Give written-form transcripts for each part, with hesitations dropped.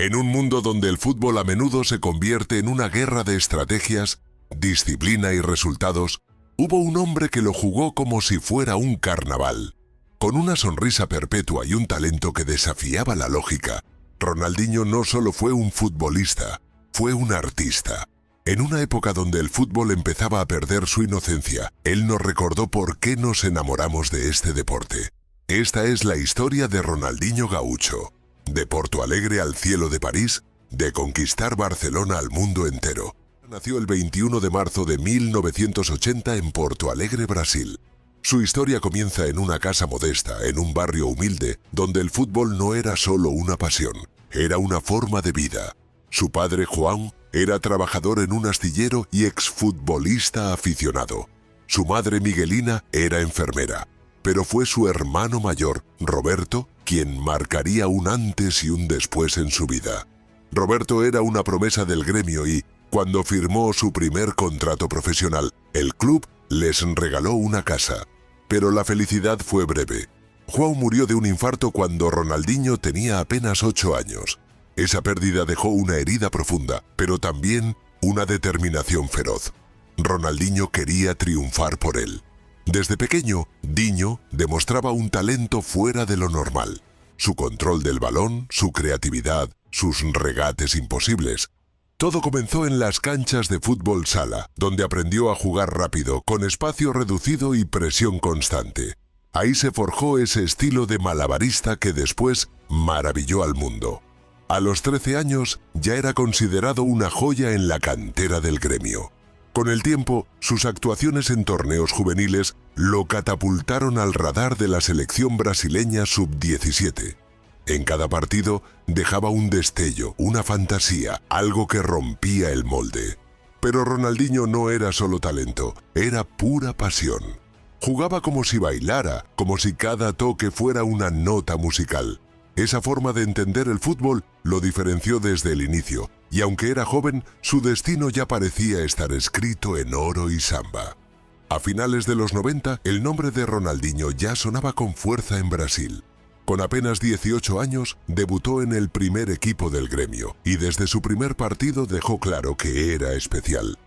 En un mundo donde el fútbol a menudo se convierte en una guerra de estrategias, disciplina y resultados, hubo un hombre que lo jugó como si fuera un carnaval. Con una sonrisa perpetua y un talento que desafiaba la lógica, Ronaldinho no solo fue un futbolista, fue un artista. En una época donde el fútbol empezaba a perder su inocencia, él nos recordó por qué nos enamoramos de este deporte. Esta es la historia de Ronaldinho Gaúcho. De Porto Alegre al cielo de París, de conquistar Barcelona al mundo entero. Nació el 21 de marzo de 1980 en Porto Alegre, Brasil. Su historia comienza en una casa modesta, en un barrio humilde, donde el fútbol no era solo una pasión, era una forma de vida. Su padre, Juan, era trabajador en un astillero y exfutbolista aficionado. Su madre, Miguelina, era enfermera, pero fue su hermano mayor, Roberto, quien marcaría un antes y un después en su vida. Roberto era una promesa del gremio y, cuando firmó su primer contrato profesional, el club les regaló una casa. Pero la felicidad fue breve. Juan murió de un infarto cuando Ronaldinho tenía apenas 8 años. Esa pérdida dejó una herida profunda, pero también una determinación feroz. Ronaldinho quería triunfar por él. Desde pequeño, Diño demostraba un talento fuera de lo normal. Su control del balón, su creatividad, sus regates imposibles. Todo comenzó en las canchas de fútbol sala, donde aprendió a jugar rápido, con espacio reducido y presión constante. Ahí se forjó ese estilo de malabarista que después maravilló al mundo. A los 13 años ya era considerado una joya en la cantera del gremio. Con el tiempo, sus actuaciones en torneos juveniles lo catapultaron al radar de la selección brasileña sub-17. En cada partido dejaba un destello, una fantasía, algo que rompía el molde. Pero Ronaldinho no era solo talento, era pura pasión. Jugaba como si bailara, como si cada toque fuera una nota musical. Esa forma de entender el fútbol lo diferenció desde el inicio, y aunque era joven, su destino ya parecía estar escrito en oro y samba. A finales de los 90, el nombre de Ronaldinho ya sonaba con fuerza en Brasil. Con apenas 18 años, debutó en el primer equipo del gremio, y desde su primer partido dejó claro que era especial.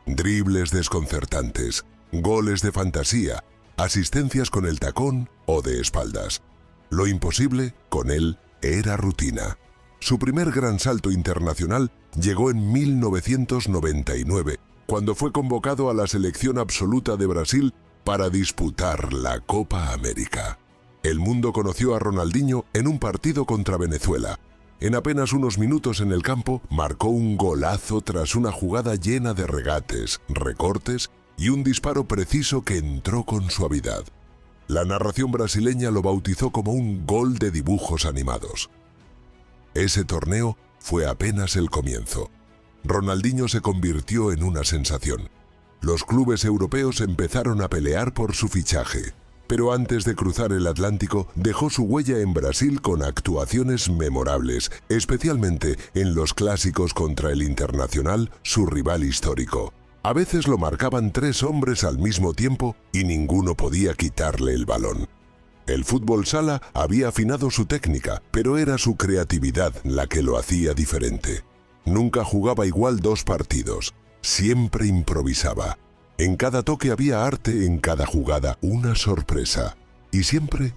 Dribles desconcertantes, goles de fantasía, asistencias con el tacón o de espaldas. Lo imposible, con él, era rutina. Su primer gran salto internacional llegó en 1999, cuando fue convocado a la selección absoluta de Brasil para disputar la Copa América. El mundo conoció a Ronaldinho en un partido contra Venezuela. En apenas unos minutos en el campo, marcó un golazo tras una jugada llena de regates, recortes y un disparo preciso que entró con suavidad. La narración brasileña lo bautizó como un gol de dibujos animados. Ese torneo fue apenas el comienzo. Ronaldinho se convirtió en una sensación. Los clubes europeos empezaron a pelear por su fichaje, pero antes de cruzar el Atlántico dejó su huella en Brasil con actuaciones memorables, especialmente en los clásicos contra el Internacional, su rival histórico. A veces lo marcaban 3 hombres al mismo tiempo y ninguno podía quitarle el balón. El fútbol sala había afinado su técnica, pero era su creatividad la que lo hacía diferente. Nunca jugaba igual 2 partidos, siempre improvisaba. En cada toque había arte, en cada jugada una sorpresa. Y siempre,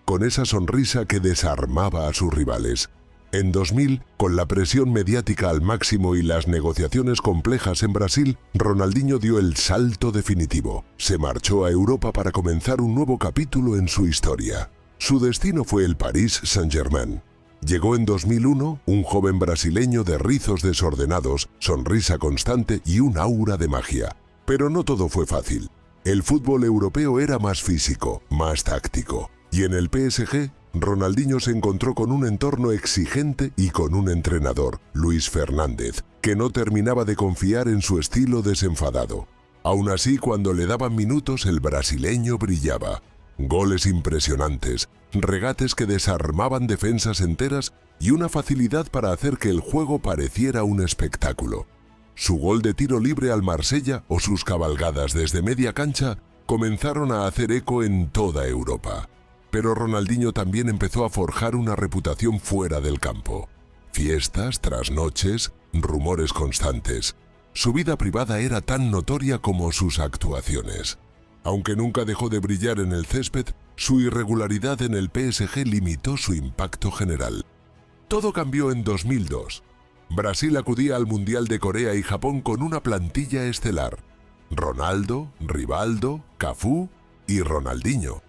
con esa sonrisa que desarmaba a sus rivales. En 2000, con la presión mediática al máximo y las negociaciones complejas en Brasil, Ronaldinho dio el salto definitivo. Se marchó a Europa para comenzar un nuevo capítulo en su historia. Su destino fue el Paris Saint-Germain. Llegó en 2001, un joven brasileño de rizos desordenados, sonrisa constante y un aura de magia. Pero no todo fue fácil. El fútbol europeo era más físico, más táctico. Y en el PSG, Ronaldinho se encontró con un entorno exigente y con un entrenador, Luis Fernández, que no terminaba de confiar en su estilo desenfadado. Aún así, cuando le daban minutos, el brasileño brillaba. Goles impresionantes, regates que desarmaban defensas enteras y una facilidad para hacer que el juego pareciera un espectáculo. Su gol de tiro libre al Marsella o sus cabalgadas desde media cancha comenzaron a hacer eco en toda Europa. Pero Ronaldinho también empezó a forjar una reputación fuera del campo. Fiestas, trasnoches, rumores constantes. Su vida privada era tan notoria como sus actuaciones. Aunque nunca dejó de brillar en el césped, su irregularidad en el PSG limitó su impacto general. Todo cambió en 2002. Brasil acudía al Mundial de Corea y Japón con una plantilla estelar. Ronaldo, Rivaldo, Cafú y Ronaldinho.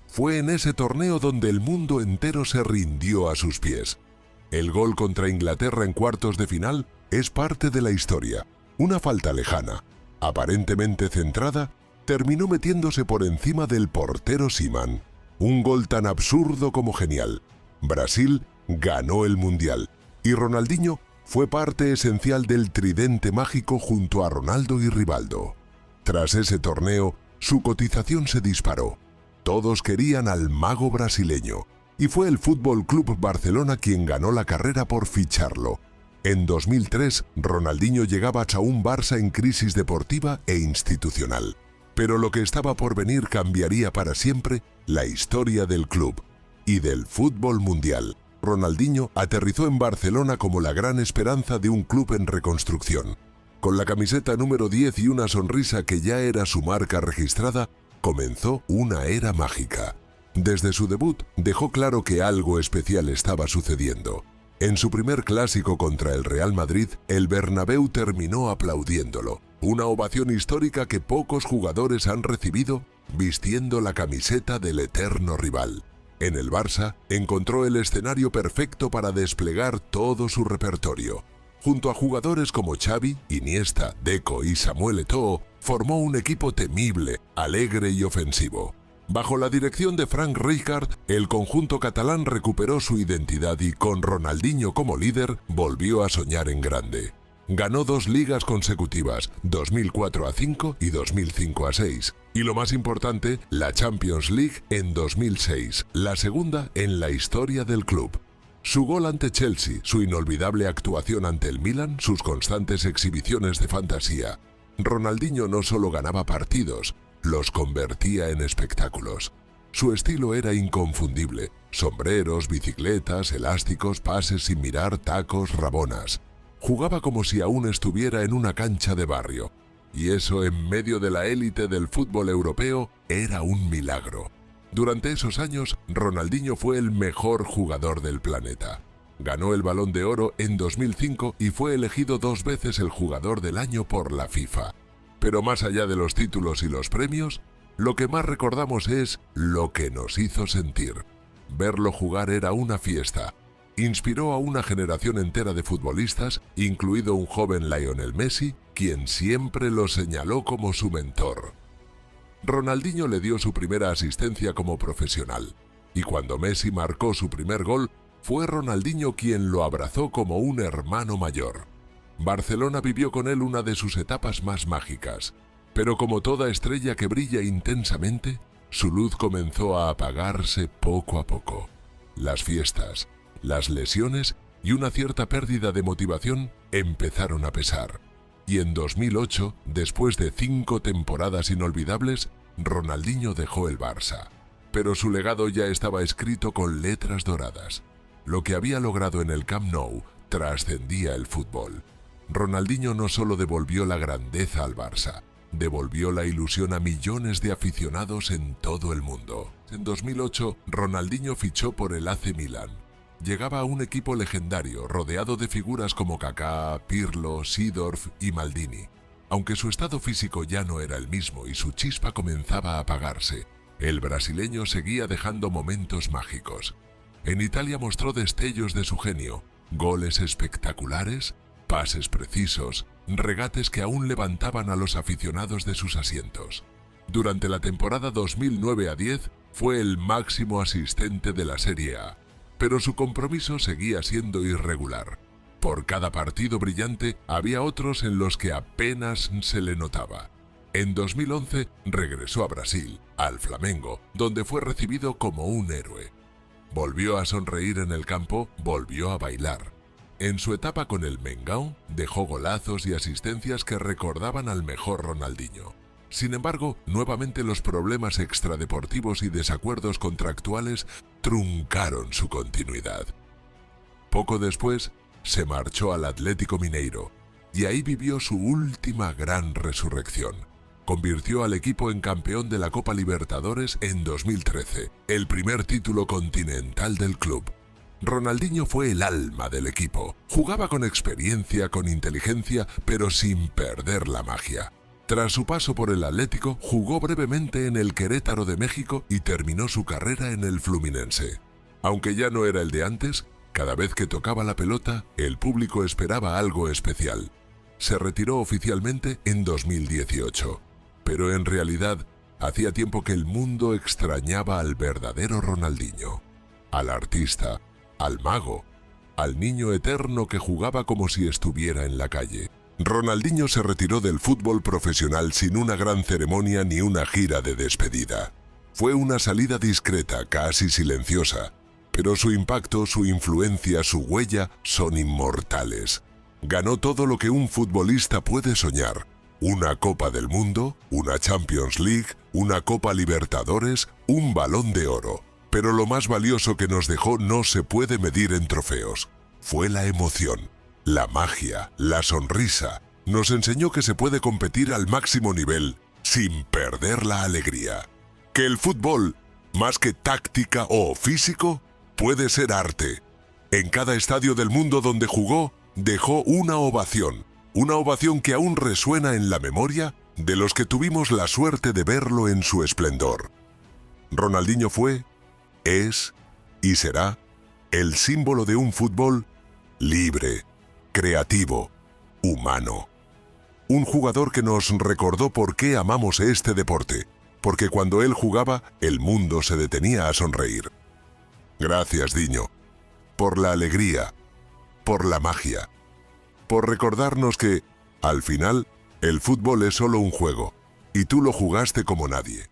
Fue en ese torneo donde el mundo entero se rindió a sus pies. El gol contra Inglaterra en cuartos de final es parte de la historia. Una falta lejana, aparentemente centrada, terminó metiéndose por encima del portero Seaman. Un gol tan absurdo como genial. Brasil ganó el Mundial y Ronaldinho fue parte esencial del tridente mágico junto a Ronaldo y Rivaldo. Tras ese torneo, su cotización se disparó. Todos querían al mago brasileño, y fue el Fútbol Club Barcelona quien ganó la carrera por ficharlo. En 2003, Ronaldinho llegaba a un Barça en crisis deportiva e institucional. Pero lo que estaba por venir cambiaría para siempre la historia del club y del fútbol mundial. Ronaldinho aterrizó en Barcelona como la gran esperanza de un club en reconstrucción. Con la camiseta número 10 y una sonrisa que ya era su marca registrada, comenzó una era mágica. Desde su debut dejó claro que algo especial estaba sucediendo. En su primer clásico contra el Real Madrid, el Bernabéu terminó aplaudiéndolo. Una ovación histórica que pocos jugadores han recibido vistiendo la camiseta del eterno rival. En el Barça encontró el escenario perfecto para desplegar todo su repertorio. Junto a jugadores como Xavi, Iniesta, Deco y Samuel Eto'o, formó un equipo temible, alegre y ofensivo. Bajo la dirección de Frank Rijkaard, el conjunto catalán recuperó su identidad y con Ronaldinho como líder volvió a soñar en grande. Ganó 2 ligas consecutivas, 2004-5 y 2005-6. Y lo más importante, la Champions League en 2006, la segunda en la historia del club. Su gol ante Chelsea, su inolvidable actuación ante el Milan, sus constantes exhibiciones de fantasía. Ronaldinho no solo ganaba partidos, los convertía en espectáculos. Su estilo era inconfundible: sombreros, bicicletas, elásticos, pases sin mirar, tacos, rabonas. Jugaba como si aún estuviera en una cancha de barrio. Y eso en medio de la élite del fútbol europeo era un milagro. Durante esos años, Ronaldinho fue el mejor jugador del planeta. Ganó el Balón de Oro en 2005 y fue elegido 2 veces el jugador del año por la FIFA. Pero más allá de los títulos y los premios, lo que más recordamos es lo que nos hizo sentir. Verlo jugar era una fiesta. Inspiró a una generación entera de futbolistas, incluido un joven Lionel Messi, quien siempre lo señaló como su mentor. Ronaldinho le dio su primera asistencia como profesional, y cuando Messi marcó su primer gol, fue Ronaldinho quien lo abrazó como un hermano mayor. Barcelona vivió con él una de sus etapas más mágicas, pero como toda estrella que brilla intensamente, su luz comenzó a apagarse poco a poco. Las fiestas, las lesiones y una cierta pérdida de motivación empezaron a pesar. Y en 2008, después de 5 temporadas inolvidables, Ronaldinho dejó el Barça. Pero su legado ya estaba escrito con letras doradas. Lo que había logrado en el Camp Nou trascendía el fútbol. Ronaldinho no solo devolvió la grandeza al Barça, devolvió la ilusión a millones de aficionados en todo el mundo. En 2008, Ronaldinho fichó por el AC Milan. Llegaba a un equipo legendario, rodeado de figuras como Kaká, Pirlo, Seedorf y Maldini. Aunque su estado físico ya no era el mismo y su chispa comenzaba a apagarse, el brasileño seguía dejando momentos mágicos. En Italia mostró destellos de su genio, goles espectaculares, pases precisos, regates que aún levantaban a los aficionados de sus asientos. Durante la temporada 2009-10 fue el máximo asistente de la Serie A. Pero su compromiso seguía siendo irregular. Por cada partido brillante había otros en los que apenas se le notaba. En 2011 regresó a Brasil, al Flamengo, donde fue recibido como un héroe. Volvió a sonreír en el campo, volvió a bailar. En su etapa con el Mengão dejó golazos y asistencias que recordaban al mejor Ronaldinho. Sin embargo, nuevamente los problemas extradeportivos y desacuerdos contractuales truncaron su continuidad. Poco después, se marchó al Atlético Mineiro y ahí vivió su última gran resurrección. Convirtió al equipo en campeón de la Copa Libertadores en 2013, el primer título continental del club. Ronaldinho fue el alma del equipo. Jugaba con experiencia, con inteligencia, pero sin perder la magia. Tras su paso por el Atlético, jugó brevemente en el Querétaro de México y terminó su carrera en el Fluminense. Aunque ya no era el de antes, cada vez que tocaba la pelota, el público esperaba algo especial. Se retiró oficialmente en 2018. Pero en realidad, hacía tiempo que el mundo extrañaba al verdadero Ronaldinho, al artista, al mago, al niño eterno que jugaba como si estuviera en la calle. Ronaldinho se retiró del fútbol profesional sin una gran ceremonia ni una gira de despedida. Fue una salida discreta, casi silenciosa, pero su impacto, su influencia, su huella son inmortales. Ganó todo lo que un futbolista puede soñar: una Copa del Mundo, una Champions League, una Copa Libertadores, un Balón de Oro. Pero lo más valioso que nos dejó no se puede medir en trofeos. Fue la emoción, la magia, la sonrisa. Nos enseñó que se puede competir al máximo nivel sin perder la alegría. Que el fútbol, más que táctica o físico, puede ser arte. En cada estadio del mundo donde jugó, dejó una ovación que aún resuena en la memoria de los que tuvimos la suerte de verlo en su esplendor. Ronaldinho fue, es y será el símbolo de un fútbol libre, creativo, humano. Un jugador que nos recordó por qué amamos este deporte, porque cuando él jugaba, el mundo se detenía a sonreír. Gracias, Diño, por la alegría, por la magia, por recordarnos que, al final, el fútbol es solo un juego, y tú lo jugaste como nadie.